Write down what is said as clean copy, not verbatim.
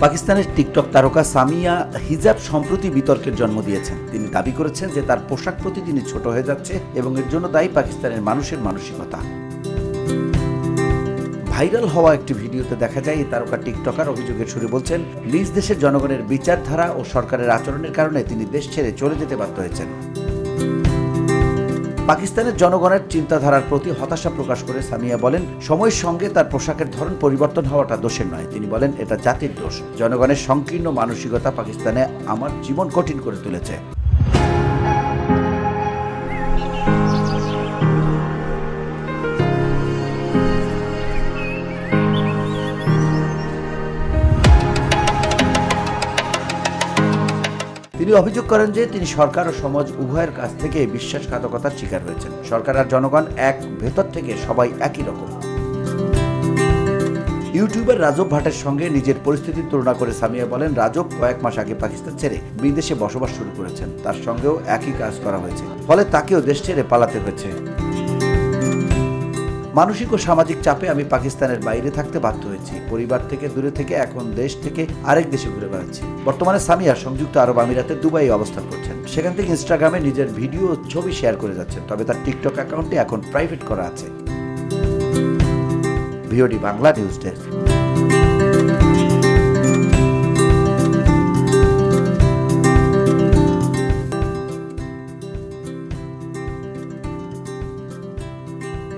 পাকিস্তানের টিকটক তারকা সামিয়া হিজাব সম্প্রতি বিতর্কের জন্ম দিয়েছেন। তিনি দাবি করেছেন যে তার পোশাক প্রতিদিনই ছোট হয়ে যাচ্ছে এবং এর জন্য দায়ী পাকিস্তানের মানুষের মানসিকতা। ভাইরাল হওয়া একটি ভিডিওতে দেখা যায় এই তারকা টিকটকার অভিযোগের সুরে বলছেন, নিজ দেশের জনগণের বিচারধারা ও সরকারের আচরণের কারণে তিনি দেশ ছেড়ে চলে যেতে বাধ্য হয়েছেন। পাকিস্তানের জনগণের চিন্তাধারার প্রতি হতাশা প্রকাশ করে সামিয়া বলেন, সময়ের সঙ্গে তার পোশাকের ধরন পরিবর্তন হওয়াটা দোষের নয়। তিনি বলেন, এটা জাতির দোষ। জনগণের সংকীর্ণ মানসিকতা পাকিস্তানে আমার জীবন কঠিন করে তুলেছে। তিনি অভিযোগ করেন যে তিনি সরকার ও সমাজ উভয়ের কাছ থেকে বিশ্বাসঘাতকতার শিকার হয়েছেন। সরকার আর জনগণ এক, ভেতর থেকে সবাই একই রকম। ইউটিউবার রাজব ভাটের সঙ্গে নিজের পরিস্থিতির তুলনা করে সামিয়া বলেন, রাজব কয়েক মাস আগে পাকিস্তান ছেড়ে বিদেশে বসবাস শুরু করেছেন। তার সঙ্গেও একই কাজ করা হয়েছে, ফলে তাকেও দেশ ছেড়ে পালাতে হয়েছে। মানসিক ও সামাজিক চাপে আমি পাকিস্তানের বাইরে থাকতে বাধ্য হয়েছি। পরিবার থেকে দূরে থেকে এখন দেশ থেকে আরেক দেশে ঘুরে বেড়াচ্ছি। বর্তমানে সামিয়া সংযুক্ত আরব আমিরাতে দুবাই অবস্থান করছেন। সেখান থেকে ইনস্টাগ্রামে নিজের ভিডিও ও ছবি শেয়ার করে যাচ্ছেন। তবে তার টিকটক অ্যাকাউন্টটি এখন প্রাইভেট করা আছে। VOD Bangla news desk.